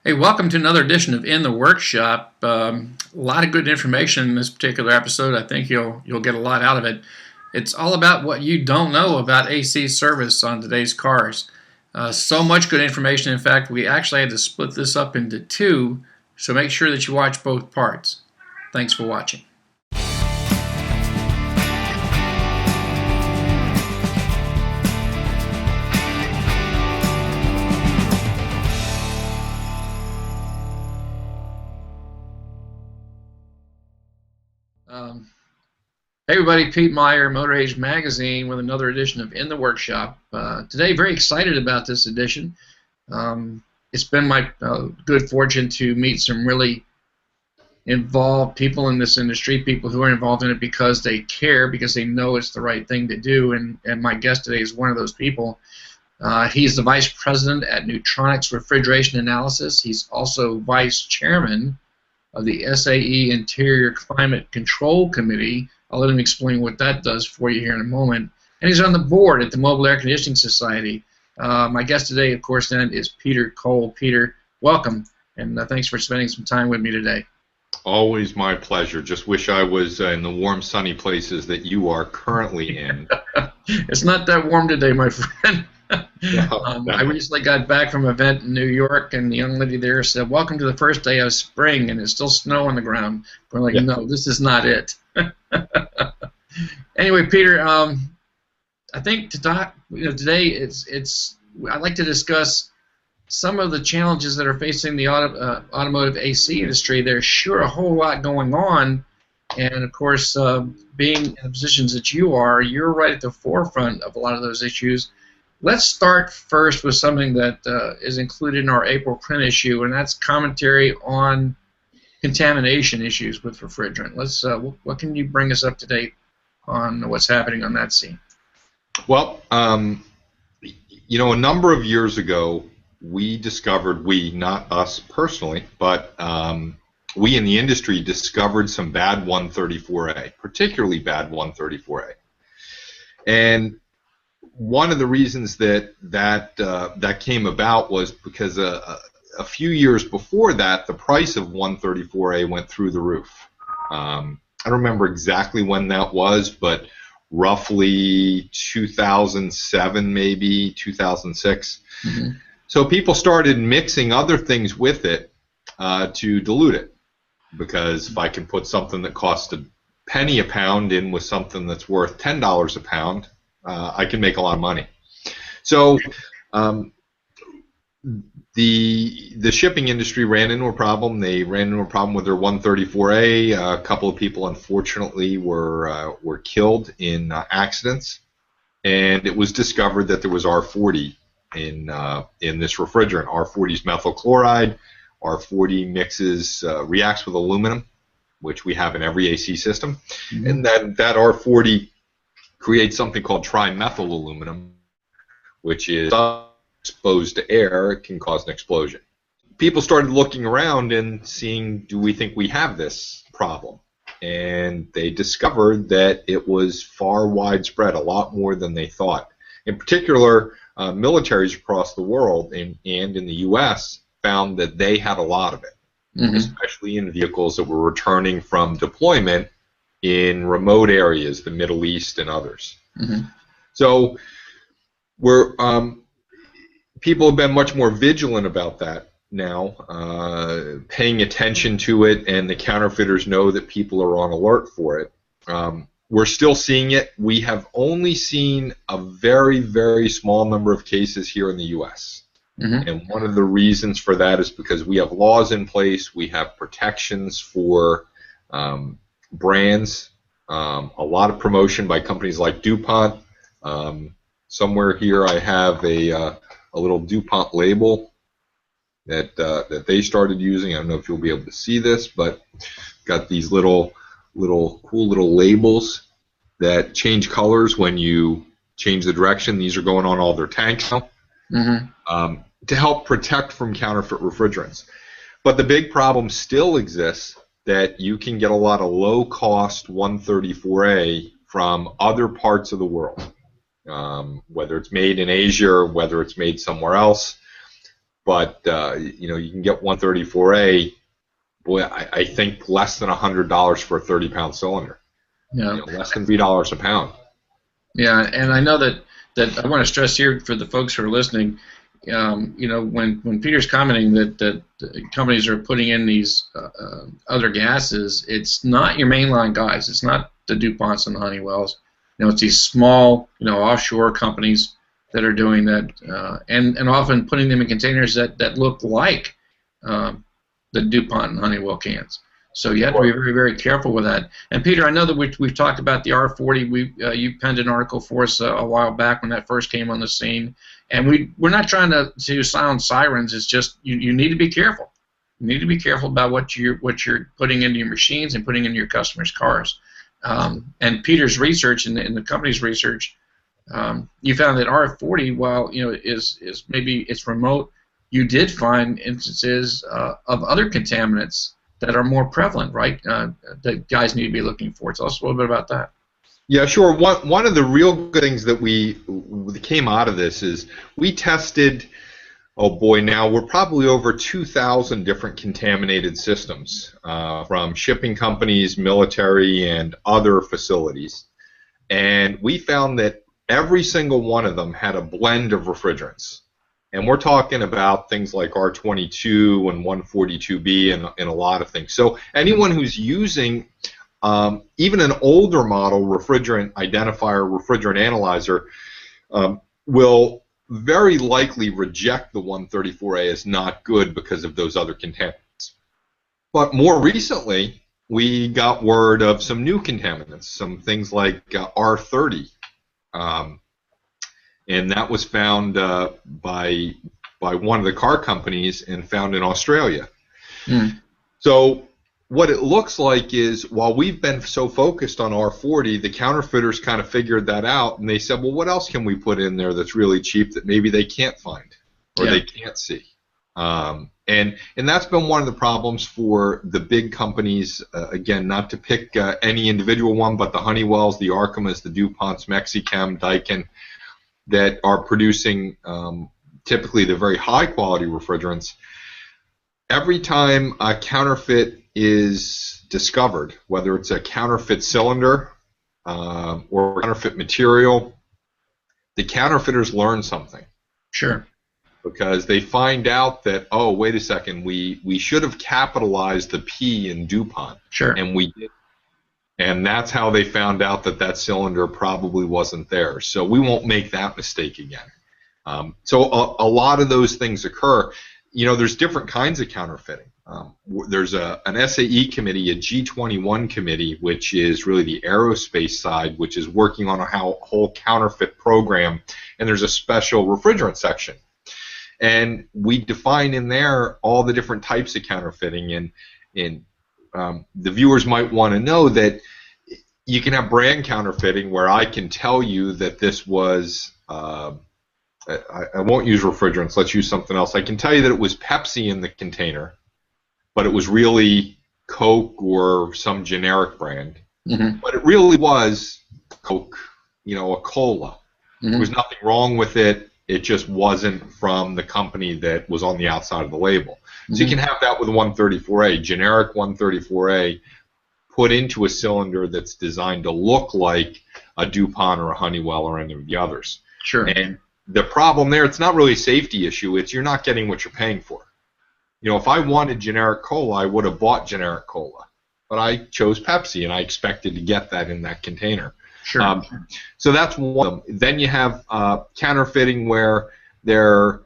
Hey, welcome to another edition of In the Workshop. A lot of good information in this particular episode. I think you'll get a lot out of it. It's all about what you don't know about AC service on today's cars. So much good information. In fact, we actually had to split this up into two, so make sure that you watch both parts. Thanks for watching. Hey everybody, Pete Meier, Motor Age Magazine with another edition of In the Workshop. Today, very excited about this edition. It's been my good fortune to meet some really involved people in this industry, people who are involved in it because they care, because they know it's the right thing to do, and my guest today is one of those people. He's the Vice President at Neutronics Refrigerant Analysis. He's also Vice Chairman of the SAE Interior Climate Control Committee. I'll let him explain what that does for you here in a moment. And he's on the board at the Mobile Air Conditioning Society. My guest today, of course, then is peter.coll. Peter, welcome, and thanks for spending some time with me today. Always my pleasure. Just wish I was in the warm, sunny places that you are currently in. It's not that warm today, my friend. No. I recently got back from an event in New York, and the young lady there said, "Welcome to the first day of spring," and it's still snow on the ground. We're like, Yeah. No, this is not it. Anyway, Peter, I think today I'd like to discuss some of the challenges that are facing the automotive AC industry. There's sure a whole lot going on, and of course, being in the positions that you're right at the forefront of a lot of those issues. Let's start first with something that is included in our April print issue, and that's commentary on contamination issues with refrigerant. What can you bring us up to date on what's happening on that scene? Well, a number of years ago, we discovered, not us personally, but we in the industry discovered some bad 134A, particularly bad 134A. And one of the reasons that came about was because a few years before that, the price of 134A went through the roof. I don't remember exactly when that was, but roughly 2007, maybe 2006. Mm-hmm. So people started mixing other things with it to dilute it, because if I can put something that costs a penny a pound in with something that's worth $10 a pound, I can make a lot of money. So the shipping industry ran into a problem. They ran into a problem with their 134A. A couple of people, unfortunately, were killed in accidents, and it was discovered that there was R40 in this refrigerant. R40 is methyl chloride. R40 reacts with aluminum, which we have in every AC system, mm-hmm. and that R40 creates something called trimethyl aluminum, which is exposed to air, it can cause an explosion. People started looking around and seeing, do we think we have this problem? And they discovered that it was far widespread, a lot more than they thought. In particular, militaries across the world and in the U.S. found that they had a lot of it, mm-hmm. especially in vehicles that were returning from deployment in remote areas, the Middle East and others. Mm-hmm. So people have been much more vigilant about that now, paying attention to it, and the counterfeiters know that people are on alert for it. We're still seeing it. We have only seen a very, very small number of cases here in the U.S. Mm-hmm. And one of the reasons for that is because we have laws in place, we have protections for brands, a lot of promotion by companies like DuPont. Somewhere here I have a little DuPont label that they started using. I don't know if you'll be able to see this, but got these cool little labels that change colors when you change the direction. These are going on all their tanks now, mm-hmm. To help protect from counterfeit refrigerants. But the big problem still exists, that you can get a lot of low-cost 134A from other parts of the world, whether it's made in Asia or whether it's made somewhere else. but you can get 134A. Boy, I think less than $100 for a 30-pound cylinder. Yeah. Less than $3 a pound. Yeah, and I know that I want to stress here for the folks who are listening. When Peter's commenting that companies are putting in these other gases, it's not your mainline guys. It's not the DuPonts and the Honeywells. It's these small, offshore companies that are doing that, and often putting them in containers that look like the DuPont and Honeywell cans. So you have to be very, very careful with that. And Peter, I know that we've talked about the R40. You penned an article for us a while back when that first came on the scene. And we're not trying to sound sirens. It's just you need to be careful. You need to be careful about what you're putting into your machines and putting into your customers' cars. And Peter's research and the company's research, you found that R40, while is maybe it's remote, you did find instances of other contaminants that are more prevalent, right? That guys need to be looking for. Tell us a little bit about that. Yeah, sure. One of the real good things that came out of this is we tested. Oh boy, now we're probably over 2,000 different contaminated systems from shipping companies, military, and other facilities, and we found that every single one of them had a blend of refrigerants. And we're talking about things like R22 and 142B and a lot of things. So anyone who's using even an older model refrigerant identifier, refrigerant analyzer, will very likely reject the 134A as not good because of those other contaminants. But more recently, we got word of some new contaminants, some things like R30. And that was found by one of the car companies and found in Australia. So what it looks like is, while we've been so focused on R40, the counterfeiters kind of figured that out, and they said, well, what else can we put in there that's really cheap that maybe they can't find or they can't see? And that's been one of the problems for the big companies, again, not to pick any individual one, but the Honeywells, the Arkamas, the DuPonts, Mexichem, Daikin, that are producing typically the very high quality refrigerants. Every time a counterfeit is discovered, whether it's a counterfeit cylinder or counterfeit material, the counterfeiters learn something. Sure. Because they find out that, oh, wait a second, we should have capitalized the P in DuPont. Sure. And we did. And that's how they found out that cylinder probably wasn't there. So we won't make that mistake again. So a lot of those things occur. There's different kinds of counterfeiting. There's an SAE committee, a G21 committee, which is really the aerospace side, which is working on a whole counterfeit program. And there's a special refrigerant section. And we define in there all the different types of counterfeiting. And the viewers might want to know that you can have brand counterfeiting where I can tell you that this was, I won't use refrigerants, let's use something else. I can tell you that it was Pepsi in the container, but it was really Coke or some generic brand. But it really was Coke, a cola. There was nothing wrong with it. It just wasn't from the company that was on the outside of the label. So you can have that with 134A, generic 134A, put into a cylinder that's designed to look like a DuPont or a Honeywell or any of the others. Sure. And the problem there, it's not really a safety issue. It's you're not getting what you're paying for. If I wanted generic cola, I would have bought generic cola. But I chose Pepsi, and I expected to get that in that container. Sure. So that's one of them. Then you have counterfeiting where they're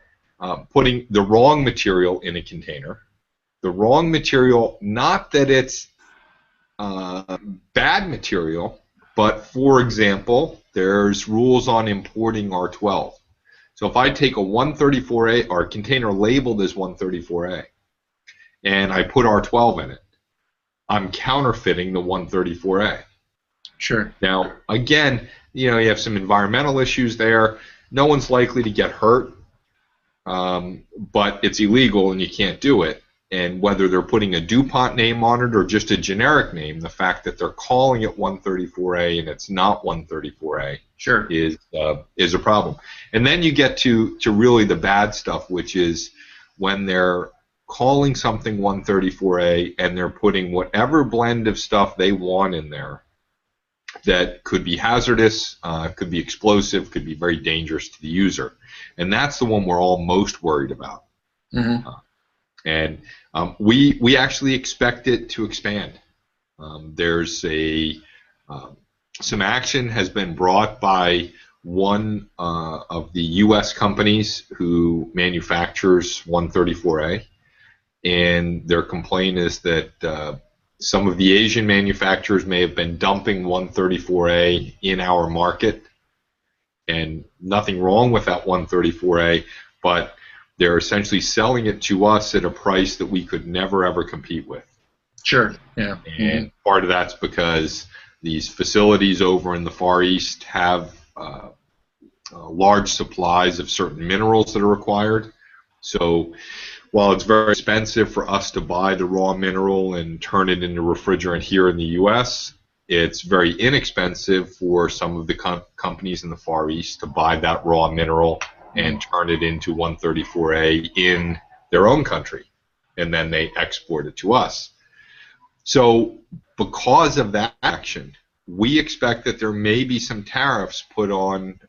putting the wrong material in a container. The wrong material, not that it's bad material, but for example, there's rules on importing R12. So if I take a 134A or a container labeled as 134A and I put R12 in it, I'm counterfeiting the 134A. Sure. Now, again, you have some environmental issues there. No one's likely to get hurt, but it's illegal and you can't do it. And whether they're putting a DuPont name on it or just a generic name, the fact that they're calling it 134A and it's not 134A sure. is a problem. And then you get to really the bad stuff, which is when they're calling something 134A and they're putting whatever blend of stuff they want in there that could be hazardous, could be explosive, could be very dangerous to the user. And that's the one we're all most worried about. Mm-hmm. We actually expect it to expand. There's some action has been brought by one of the U.S. companies who manufactures 134A, and their complaint is that some of the Asian manufacturers may have been dumping 134A in our market, and nothing wrong with that 134A, but they're essentially selling it to us at a price that we could never ever compete with. Sure, yeah. And part of that's because these facilities over in the Far East have large supplies of certain minerals that are required. So while it's very expensive for us to buy the raw mineral and turn it into refrigerant here in the U.S., it's very inexpensive for some of the companies in the Far East to buy that raw mineral and turn it into 134A in their own country, and then they export it to us. So because of that action, we expect that there may be some tariffs put on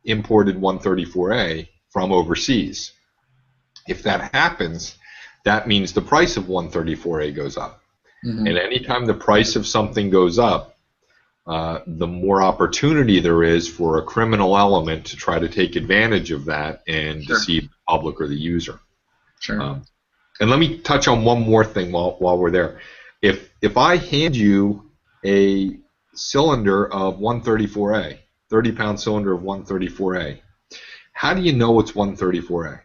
imported 134A from overseas. If that happens, that means the price of 134A goes up. Mm-hmm. And anytime the price of something goes up, the more opportunity there is for a criminal element to try to take advantage of that and deceive the public or the user. Sure. And let me touch on one more thing while we're there. If I hand you a cylinder of 134A, 30-pound cylinder of 134A, how do you know it's 134A?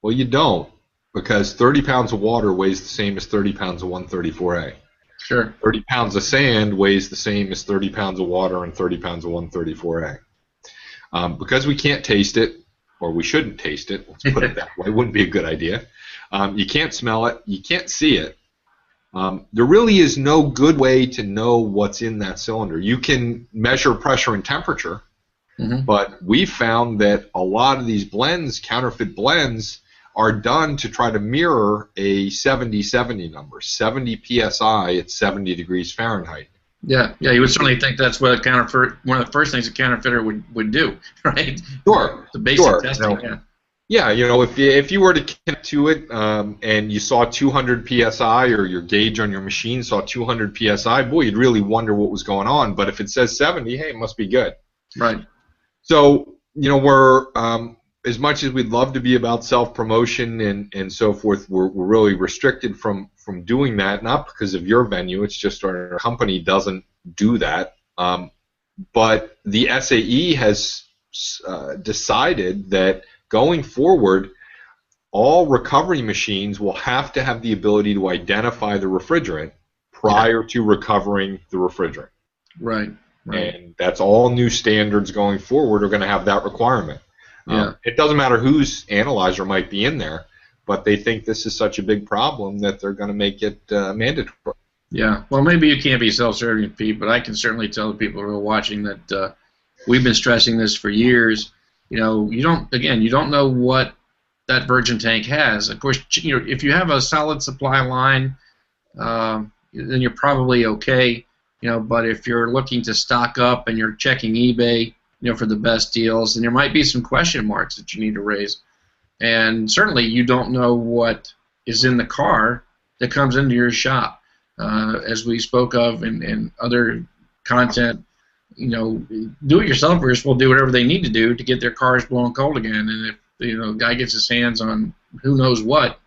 Well, you don't, because 30 pounds of water weighs the same as 30 pounds of 134A. Sure. 30 pounds of sand weighs the same as 30 pounds of water and 30 pounds of 134A. Because we can't taste it, or we shouldn't taste it, let's put it that way, it wouldn't be a good idea. You can't smell it, you can't see it. There really is no good way to know what's in that cylinder. You can measure pressure and temperature, but we found that a lot of these blends, counterfeit blends, are done to try to mirror a 70-70 number, 70 psi at 70 degrees Fahrenheit. Yeah, you would certainly think that's what one of the first things a counterfeiter would do, right? Sure. The basic testing. Yeah, if you were to connect to it and you saw 200 psi, or your gauge on your machine saw 200 psi, boy, you'd really wonder what was going on. But if it says 70, hey, it must be good. Right. So, we're as much as we'd love to be about self-promotion and so forth, we're really restricted from doing that, not because of your venue, it's just our company doesn't do that. But the SAE has decided that going forward, all recovery machines will have to have the ability to identify the refrigerant prior to recovering the refrigerant. Right. And that's all new standards going forward are going to have that requirement. It doesn't matter whose analyzer might be in there, but they think this is such a big problem that they're going to make it mandatory. Yeah, well, maybe you can't be self-serving, Pete, but I can certainly tell the people who are watching that we've been stressing this for years. You don't know what that virgin tank has. Of course, if you have a solid supply line, then you're probably okay. But if you're looking to stock up and you're checking eBay, for the best deals, and there might be some question marks that you need to raise. And certainly you don't know what is in the car that comes into your shop. As we spoke of in other content, do-it-yourselfers will do whatever they need to do to get their cars blowing cold again. And if a guy gets his hands on who knows what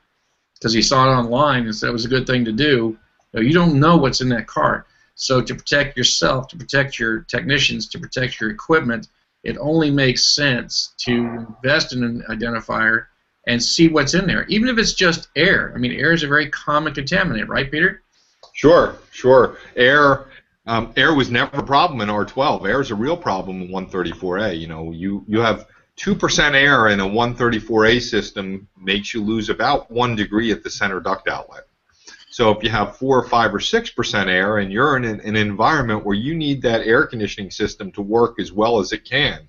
because he saw it online and said it was a good thing to do, you don't know what's in that car. So to protect yourself, to protect your technicians, to protect your equipment, it only makes sense to invest in an identifier and see what's in there, even if it's just air. I mean, air is a very common contaminant, right, Peter? Sure. Air was never a problem in R12. Air is a real problem in 134A. You have 2% air in a 134A system makes you lose about 1 degree at the center duct outlet. So if you have 4 or 5 or 6% air and you're in an environment where you need that air conditioning system to work as well as it can,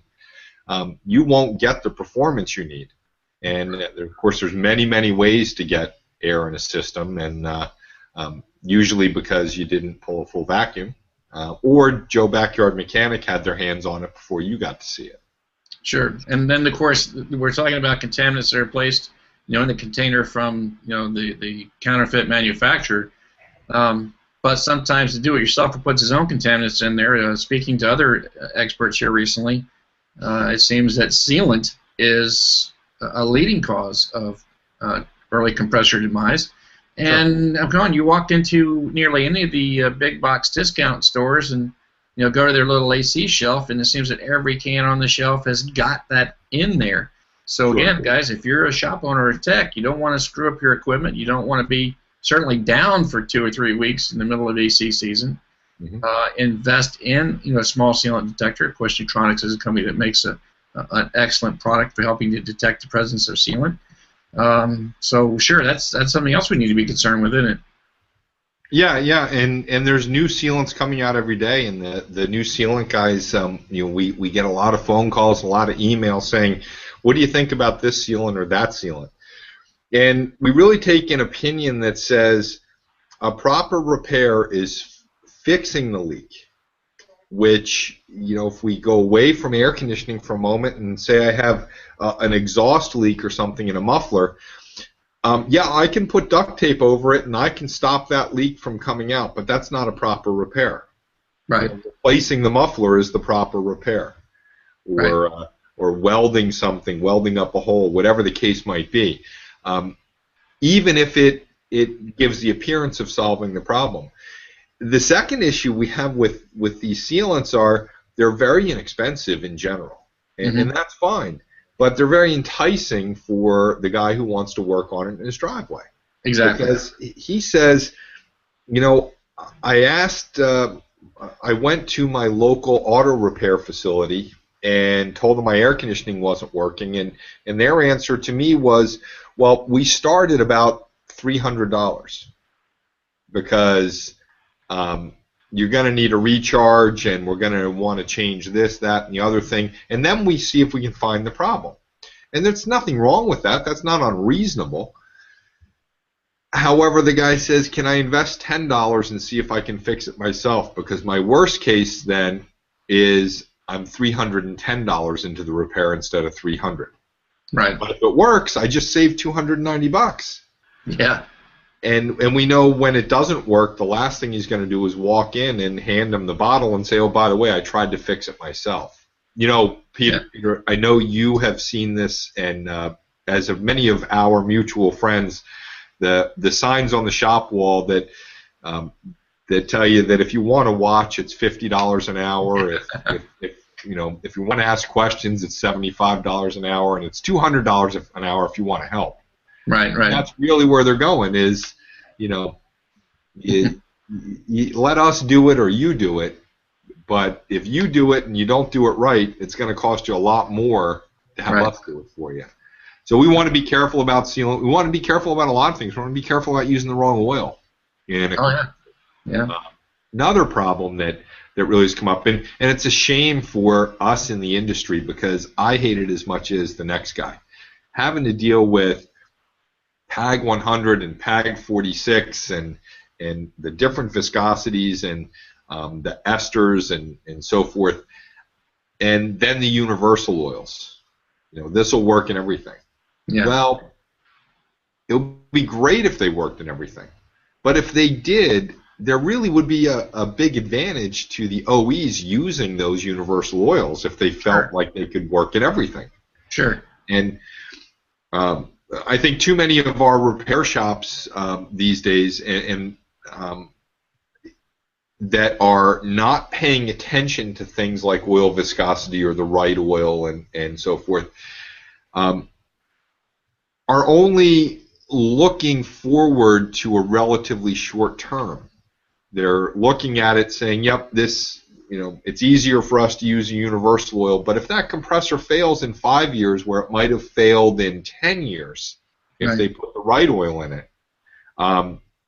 you won't get the performance you need. And of course, there's many ways to get air in a system, and usually because you didn't pull a full vacuum, or Joe Backyard Mechanic had their hands on it before you got to see it. Sure. And then, of course, we're talking about contaminants that are placed, in the container from, the counterfeit manufacturer. But sometimes the do-it-yourselfer puts his own contaminants in there. Speaking to other experts here recently, it seems that sealant is a leading cause of early compressor demise. And come on, you walked into nearly any of the big box discount stores and go to their little AC shelf, and it seems that every can on the shelf has got that in there. So again, guys, if you're a shop owner or a tech, you don't want to screw up your equipment. You don't want to be certainly down for 2 or 3 weeks in the middle of AC season. Invest in a small sealant detector. Of course, Neutronics is a company that makes an excellent product for helping to detect the presence of sealant. So sure, that's something else we need to be concerned with, isn't it? Yeah, and there's new sealants coming out every day, and the new sealant guys, we get a lot of phone calls, a lot of emails saying, what do you think about this sealant or that sealant? And we really take an opinion that says a proper repair is fixing the leak, which, if we go away from air conditioning for a moment and say I have an exhaust leak or something in a muffler, yeah, I can put duct tape over it and I can stop that leak from coming out, but that's not a proper repair. Right. Replacing the muffler is the proper repair, or welding something, welding up a hole, whatever the case might be. Even if it gives the appearance of solving the problem. The second issue we have with these sealants are they're very inexpensive in general, and that's fine. But they're very enticing for the guy who wants to work on it in his driveway. Exactly. Because he says, I went to my local auto repair facility and told them my air conditioning wasn't working, and their answer to me was, well, we start at about $300 because you're going to need a recharge, and we're going to want to change this, that, and the other thing, and then we see if we can find the problem. And there's nothing wrong with that. That's not unreasonable. However, the guy says, can I invest $10 and see if I can fix it myself? Because my worst case then is I'm $310 into the repair instead of $300. Right. But if it works, I just saved $290. Yeah. And we know when it doesn't work, the last thing he's going to do is walk in and hand him the bottle and say, oh, by the way, I tried to fix it myself. Peter, I know you have seen this, and as of many of our mutual friends, the signs on the shop wall that tell you that if you want to watch, it's $50 an hour. If you want to ask questions, it's $75 an hour, and it's $200 an hour if you want to help. Right. And that's really where they're going. Is you let us do it or you do it. But if you do it and you don't do it right, it's going to cost you a lot more to have us do it for you. So we want to be careful about sealant. We want to be careful about a lot of things. We want to be careful about using the wrong oil. Another problem that really has come up, and it's a shame for us in the industry because I hate it as much as the next guy. Having to deal with PAG 100 and PAG 46 and the different viscosities and the esters and so forth, and then the universal oils. This will work in everything. Yeah. Well, it would be great if they worked in everything, but if they did, there really would be a big advantage to the OEs using those universal oils if they felt like they could work in everything. Sure. And I think too many of our repair shops these days and that are not paying attention to things like oil viscosity or the right oil and so forth are only looking forward to a relatively short term. They're looking at it saying, yep, this, it's easier for us to use a universal oil, but if that compressor fails in 5 years where it might have failed in 10 years if they put the right oil in it,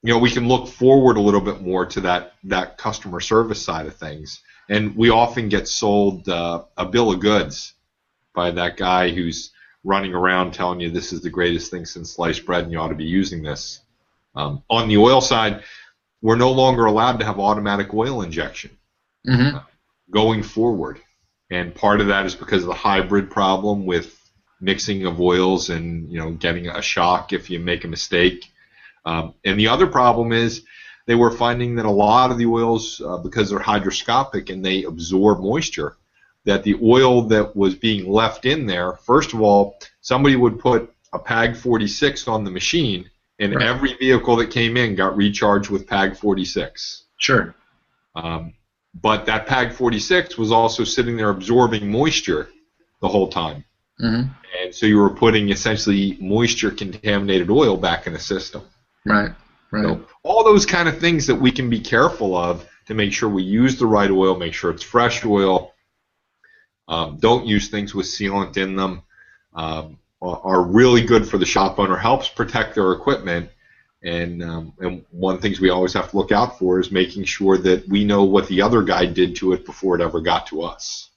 we can look forward a little bit more to that customer service side of things. And we often get sold a bill of goods by that guy who's running around telling you this is the greatest thing since sliced bread and you ought to be using this. On the oil side, we're no longer allowed to have automatic oil injection going forward. And part of that is because of the hybrid problem with mixing of oils and getting a shock if you make a mistake. And the other problem is they were finding that a lot of the oils, because they're hydroscopic and they absorb moisture, that the oil that was being left in there, first of all, somebody would put a PAG 46 on the machine, and every vehicle that came in got recharged with PAG 46. Sure. But that PAG 46 was also sitting there absorbing moisture the whole time. And so you were putting essentially moisture-contaminated oil back in the system. Right. So all those kind of things that we can be careful of to make sure we use the right oil, make sure it's fresh oil, don't use things with sealant in them, are really good for the shop owner, helps protect their equipment, and one of the things we always have to look out for is making sure that we know what the other guy did to it before it ever got to us.